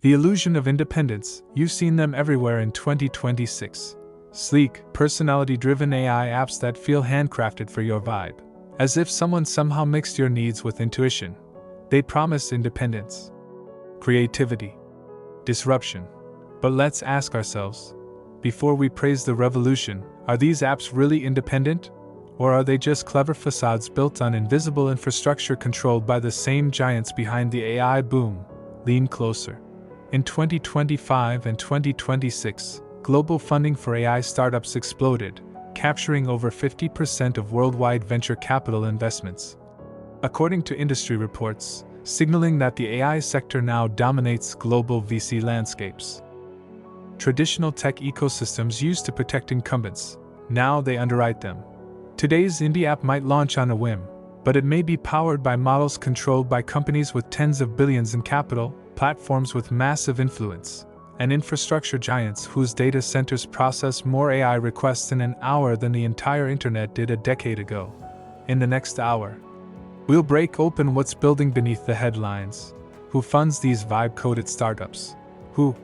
The illusion of independence, you've seen them everywhere in 2026. Sleek, personality-driven AI apps that feel handcrafted for your vibe. As if someone somehow mixed your needs with intuition. They promise independence, creativity, disruption. But let's ask ourselves, before we praise the revolution, are these apps really independent? Or are they just clever facades built on invisible infrastructure controlled by the same giants behind the AI boom? Lean closer. In 2025 and 2026, global funding for AI startups exploded, capturing over 50% of worldwide venture capital investments. According to industry reports, signaling that the AI sector now dominates global VC landscapes. Traditional tech ecosystems used to protect incumbents, now they underwrite them. Today's indie app might launch on a whim, but it may be powered by models controlled by companies with tens of billions in capital, platforms with massive influence, and infrastructure giants whose data centers process more AI requests in an hour than the entire internet did a decade ago. In the next hour, we'll break open what's building beneath the headlines, who funds these vibe-coded startups, who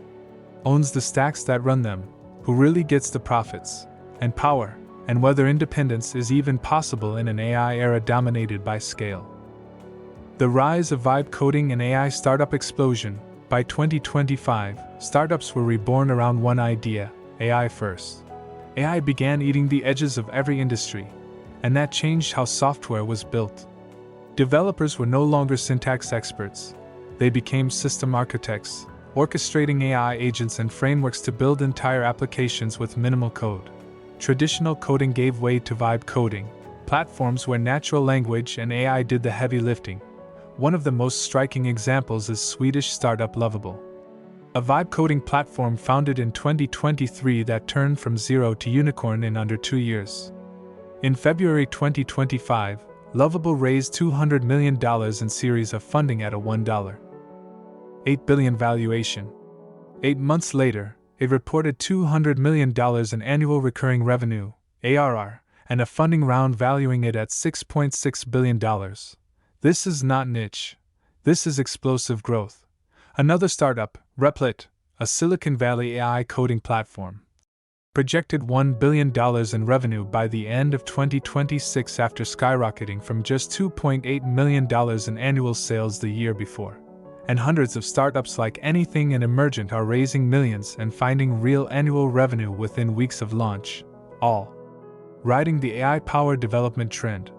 owns the stacks that run them, who really gets the profits and power, and whether independence is even possible in an AI era dominated by scale. The rise of vibe coding and AI startup explosion. By 2025, startups were reborn around one idea: AI first. AI began eating the edges of every industry, and that changed how software was built. Developers were no longer syntax experts. They became system architects, orchestrating AI agents and frameworks to build entire applications with minimal code. Traditional coding gave way to vibe coding, platforms where natural language and AI did the heavy lifting. One of the most striking examples is Swedish startup Lovable, a vibe coding platform founded in 2023 that turned from zero to unicorn in under 2 years. In February 2025, Lovable raised $200 million in series of funding at a $1.8 billion valuation. 8 months later, it reported $200 million in annual recurring revenue, ARR, and a funding round valuing it at $6.6 billion. This is not niche. This is explosive growth. Another startup, Replit, a Silicon Valley AI coding platform, projected $1 billion in revenue by the end of 2026 after skyrocketing from just $2.8 million in annual sales the year before. And hundreds of startups like Anything and Emergent are raising millions and finding real annual revenue within weeks of launch, all riding the AI-powered development trend.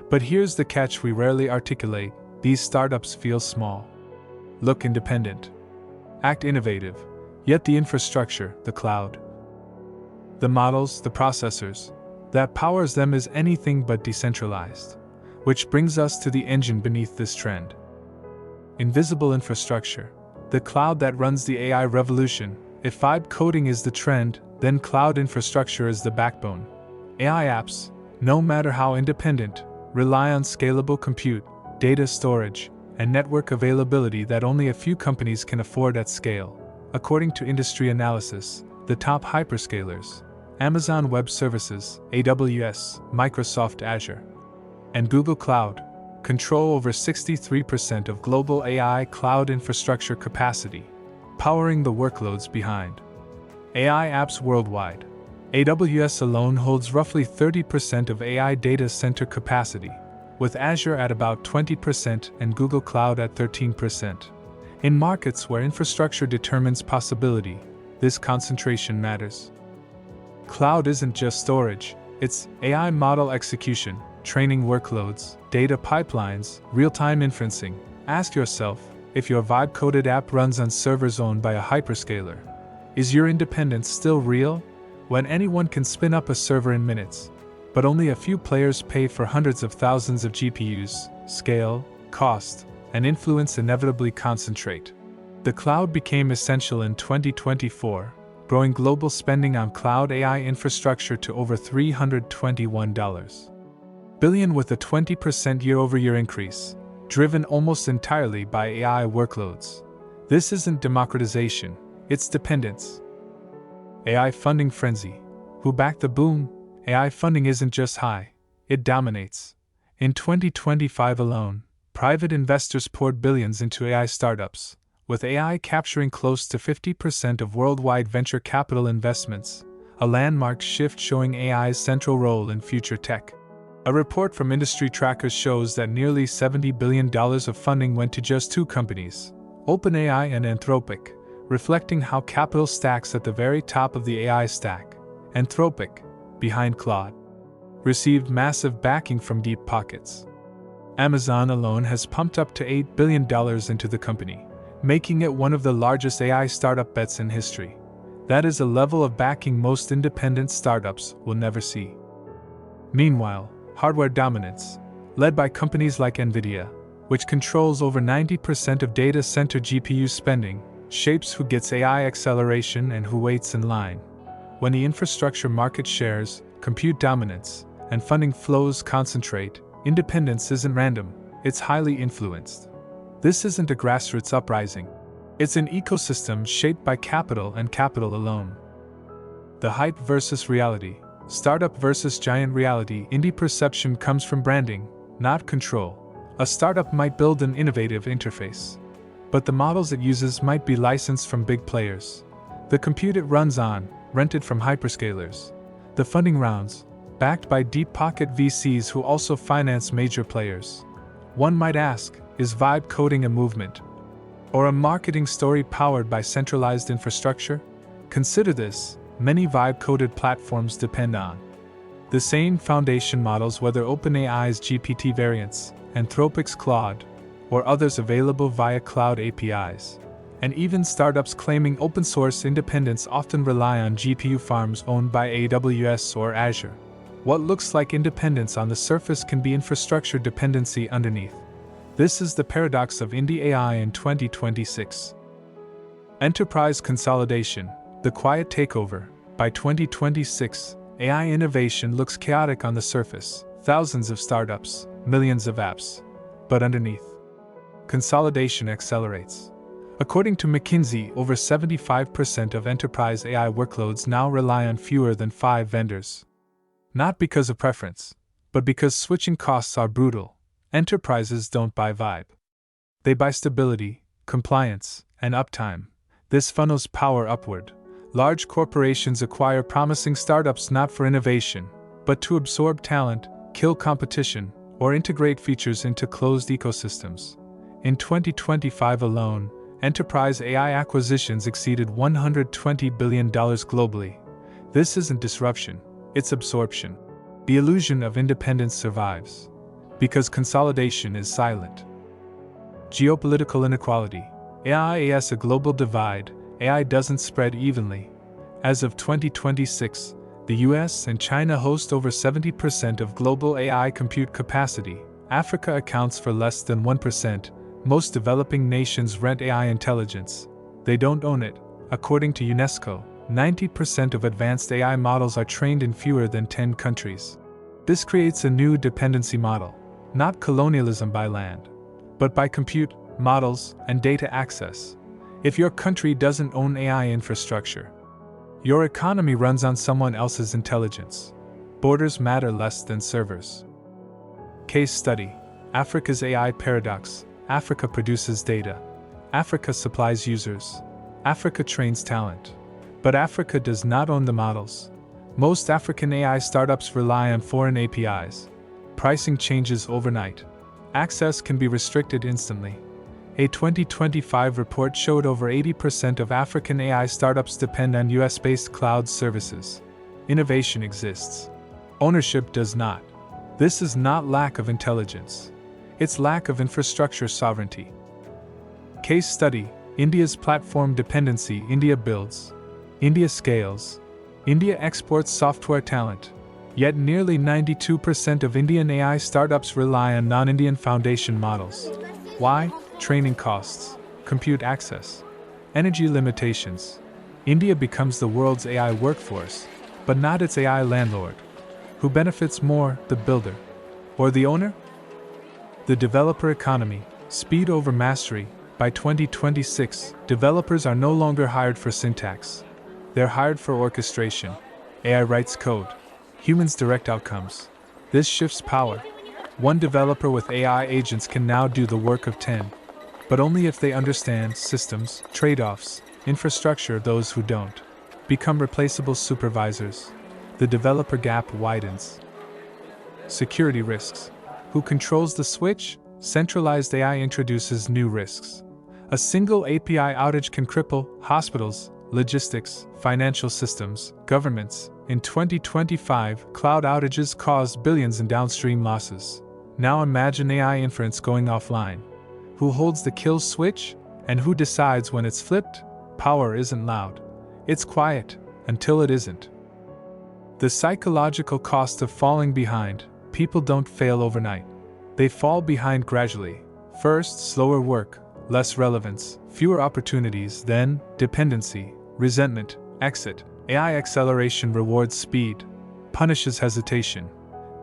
But here's the catch we rarely articulate: these startups feel small, look independent, act innovative, yet the infrastructure, the cloud, the models, the processors, that powers them is anything but decentralized. Which brings us to the engine beneath this trend. Invisible infrastructure, the cloud that runs the AI revolution. If vibe coding is the trend, then cloud infrastructure is the backbone. AI apps, no matter how independent, rely on scalable compute, data storage, and network availability that only a few companies can afford at scale. According to industry analysis, the top hyperscalers, Amazon Web Services, AWS, Microsoft Azure, and Google Cloud, control over 63% of global AI cloud infrastructure capacity, powering the workloads behind AI apps worldwide. AWS alone holds roughly 30% of AI data center capacity, with Azure at about 20% and Google Cloud at 13%. In markets where infrastructure determines possibility, this concentration matters. Cloud isn't just storage, it's AI model execution, training workloads, data pipelines, real-time inferencing. Ask yourself, if your vibe-coded app runs on servers owned by a hyperscaler, is your independence still real? When anyone can spin up a server in minutes, but only a few players pay for hundreds of thousands of GPUs, scale, cost, and influence inevitably concentrate. The cloud became essential in 2024, growing global spending on cloud AI infrastructure to over $321 billion with a 20% year-over-year increase, driven almost entirely by AI workloads. This isn't democratization, it's dependence. AI funding frenzy. Who backed the boom? AI funding isn't just high, it dominates. In 2025 alone, private investors poured billions into AI startups, with AI capturing close to 50% of worldwide venture capital investments, a landmark shift showing AI's central role in future tech. A report from industry trackers shows that nearly $70 billion of funding went to just two companies, OpenAI and Anthropic, reflecting how capital stacks at the very top of the AI stack. Anthropic, behind Claude, received massive backing from deep pockets. Amazon alone has pumped up to $8 billion into the company, making it one of the largest AI startup bets in history. That is a level of backing most independent startups will never see. Meanwhile, hardware dominance, led by companies like NVIDIA, which controls over 90% of data center GPU spending, shapes who gets AI acceleration and who waits in line. When the infrastructure market shares, compute dominance, and funding flows concentrate, independence isn't random, it's highly influenced. This isn't a grassroots uprising. It's an ecosystem shaped by capital and capital alone. The hype versus reality, startup versus giant reality. Indie perception comes from branding, not control. A startup might build an innovative interface, but the models it uses might be licensed from big players. The compute it runs on, rented from hyperscalers. The funding rounds, backed by deep-pocket VCs who also finance major players. One might ask, is vibe coding a movement? Or a marketing story powered by centralized infrastructure? Consider this: many vibe-coded platforms depend on the same foundation models, whether OpenAI's GPT variants, Anthropic's Claude, or others available via cloud APIs. And even startups claiming open-source independence often rely on GPU farms owned by AWS or Azure. What looks like independence on the surface can be infrastructure dependency underneath. This is the paradox of indie AI in 2026. Enterprise consolidation, the quiet takeover. By 2026, AI innovation looks chaotic on the surface, thousands of startups, millions of apps. But underneath, consolidation accelerates. According to McKinsey, over 75% of enterprise AI workloads now rely on fewer than 5 vendors. Not because of preference, but because switching costs are brutal. Enterprises don't buy vibe. They buy stability, compliance, and uptime. This funnels power upward. Large corporations acquire promising startups not for innovation, but to absorb talent, kill competition, or integrate features into closed ecosystems. In 2025 alone, enterprise AI acquisitions exceeded $120 billion globally. This isn't disruption, it's absorption. The illusion of independence survives, because consolidation is silent. Geopolitical inequality. AI is a global divide. AI doesn't spread evenly. As of 2026, the US and China host over 70% of global AI compute capacity. Africa accounts for less than 1%. Most developing nations rent AI intelligence. They don't own it. According to UNESCO, 90% of advanced AI models are trained in fewer than 10 countries. This creates a new dependency model, not colonialism by land, but by compute, models, and data access. If your country doesn't own AI infrastructure, your economy runs on someone else's intelligence. Borders matter less than servers. Case study: Africa's AI paradox. Africa produces data. Africa supplies users. Africa trains talent. But Africa does not own the models. Most African AI startups rely on foreign APIs. Pricing changes overnight. Access can be restricted instantly. A 2025 report showed over 80% of African AI startups depend on US-based cloud services. Innovation exists. Ownership does not. This is not lack of intelligence. It's lack of infrastructure sovereignty. Case study: India's platform dependency. India builds. India scales. India exports software talent. Yet nearly 92% of Indian AI startups rely on non-Indian foundation models. Why? Training costs, compute access, energy limitations. India becomes the world's AI workforce, but not its AI landlord. Who benefits more, the builder or the owner? The developer economy, speed over mastery. By 2026, developers are no longer hired for syntax. They're hired for orchestration. AI writes code. Humans direct outcomes. This shifts power. One developer with AI agents can now do the work of 10. but only if they understand systems, trade-offs, infrastructure. Those who don't become replaceable supervisors. The developer gap widens. Security risks. Who controls the switch? Centralized AI introduces new risks. A single API outage can cripple hospitals, logistics, financial systems, governments. In 2025, cloud outages caused billions in downstream losses. Now imagine AI inference going offline. Who holds the kill switch? And who decides when it's flipped? Power isn't loud. It's quiet, until it isn't. The psychological cost of falling behind. People don't fail overnight. They fall behind gradually. First, slower work, less relevance, fewer opportunities, then, dependency, resentment, exit. AI acceleration rewards speed, punishes hesitation.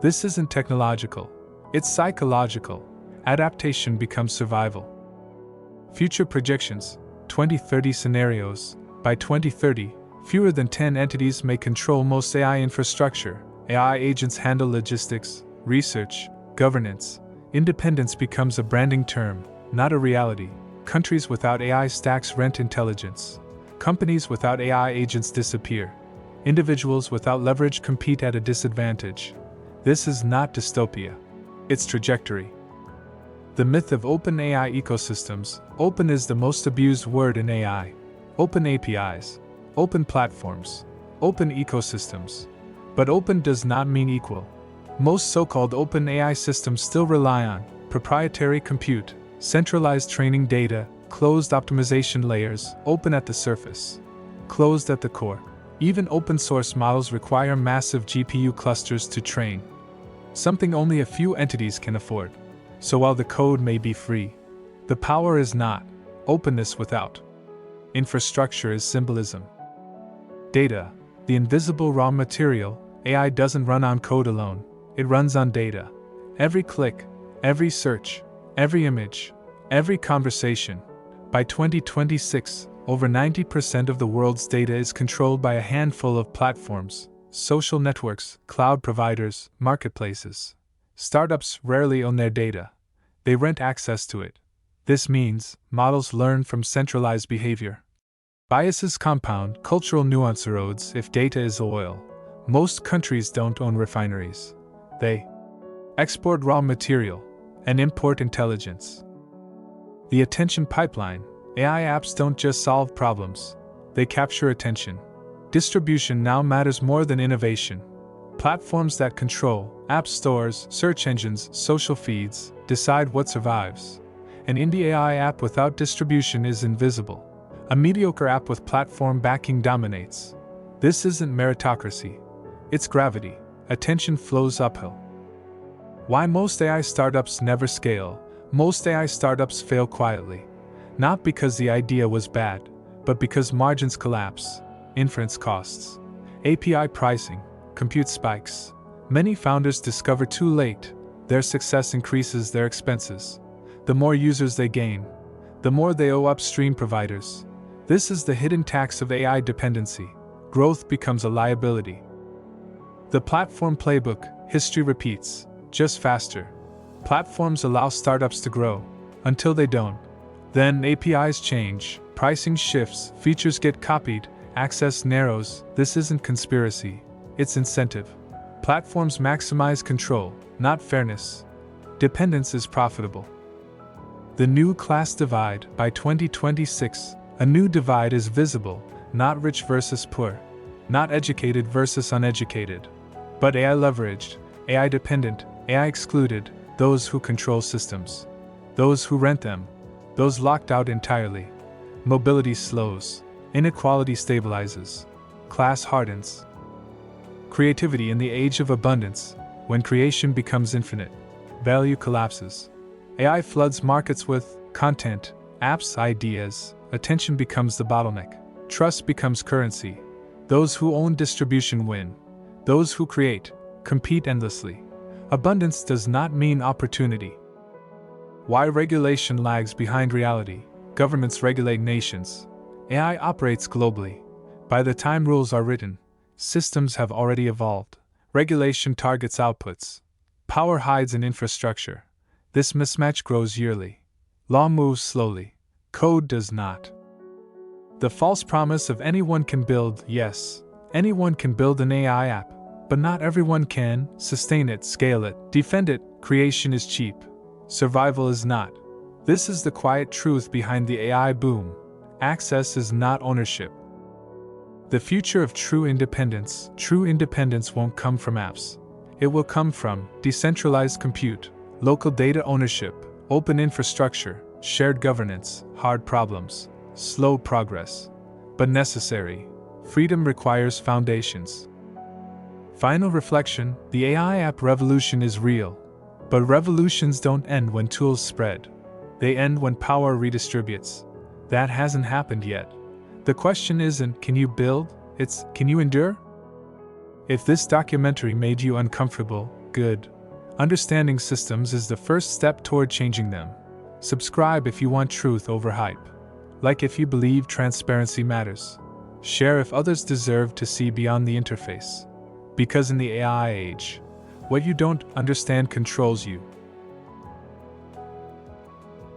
This isn't technological, it's psychological. Adaptation becomes survival. Future projections, 2030 scenarios. By 2030, fewer than 10 entities may control most AI infrastructure. AI agents handle logistics, research, governance. Independence becomes a branding term, not a reality. Countries without AI stacks rent intelligence. Companies without AI agents disappear. Individuals without leverage compete at a disadvantage. This is not dystopia. It's trajectory. The myth of open AI ecosystems. Open is the most abused word in AI. Open APIs, open platforms, open ecosystems. But open does not mean equal. Most so-called open AI systems still rely on proprietary compute, centralized training data, closed optimization layers, open at the surface, closed at the core. Even open source models require massive GPU clusters to train, something only a few entities can afford. So while the code may be free, the power is not. Openness without infrastructure is symbolism. Data, the invisible raw material. AI doesn't run on code alone, it runs on data. Every click, every search, every image, every conversation. By 2026, over 90% of the world's data is controlled by a handful of platforms, social networks, cloud providers, marketplaces. Startups rarely own their data. They rent access to it. This means models learn from centralized behavior. Biases compound, cultural nuance erodes. If data is oil, most countries don't own refineries. They export raw material and import intelligence. The attention pipeline. AI apps don't just solve problems, they capture attention. Distribution now matters more than innovation. Platforms that control app stores, search engines, social feeds decide what survives. An indie AI app without distribution is invisible. A mediocre app with platform backing dominates. This isn't meritocracy, it's gravity. Attention flows uphill. Why most AI startups never scale? Most AI startups fail quietly. Not because the idea was bad, but because margins collapse, inference costs, API pricing, compute spikes. Many founders discover too late. Their success increases their expenses. The more users they gain, the more they owe upstream providers. This is the hidden tax of AI dependency. Growth becomes a liability. The platform playbook. History repeats, just faster. Platforms allow startups to grow, until they don't. Then APIs change, pricing shifts, features get copied, access narrows. This isn't conspiracy, it's incentive. Platforms maximize control, not fairness. Dependence is profitable. The new class divide. By 2026, a new divide is visible, not rich versus poor, not educated versus uneducated, but AI leveraged, AI dependent, AI excluded, those who control systems, those who rent them, those locked out entirely. Mobility slows, inequality stabilizes, class hardens. Creativity. In the age of abundance, when creation becomes infinite, value collapses. AI floods markets with content, apps, ideas. Attention becomes the bottleneck. Trust becomes currency. Those who own distribution win. Those who create compete endlessly. Abundance does not mean opportunity. Why regulation lags behind reality? Governments regulate nations. AI operates globally. By the time rules are written, systems have already evolved. Regulation targets outputs. Power hides in infrastructure. This mismatch grows yearly. Law moves slowly, code does not. The false promise of anyone can build, yes, anyone can build an AI app, but not everyone can sustain it, scale it, defend it. Creation is cheap. Survival is not. This is the quiet truth behind the AI boom. Access is not ownership. The future of true independence won't come from apps. It will come from decentralized compute, local data ownership, open infrastructure, shared governance, hard problems, slow progress, but necessary. Freedom requires foundations. Final reflection: the AI app revolution is real. But revolutions don't end when tools spread. They end when power redistributes. That hasn't happened yet. The question isn't, can you build? It's, can you endure? If this documentary made you uncomfortable, good. Understanding systems is the first step toward changing them. Subscribe if you want truth over hype. Like if you believe transparency matters. Share if others deserve to see beyond the interface. Because in the AI age, what you don't understand controls you.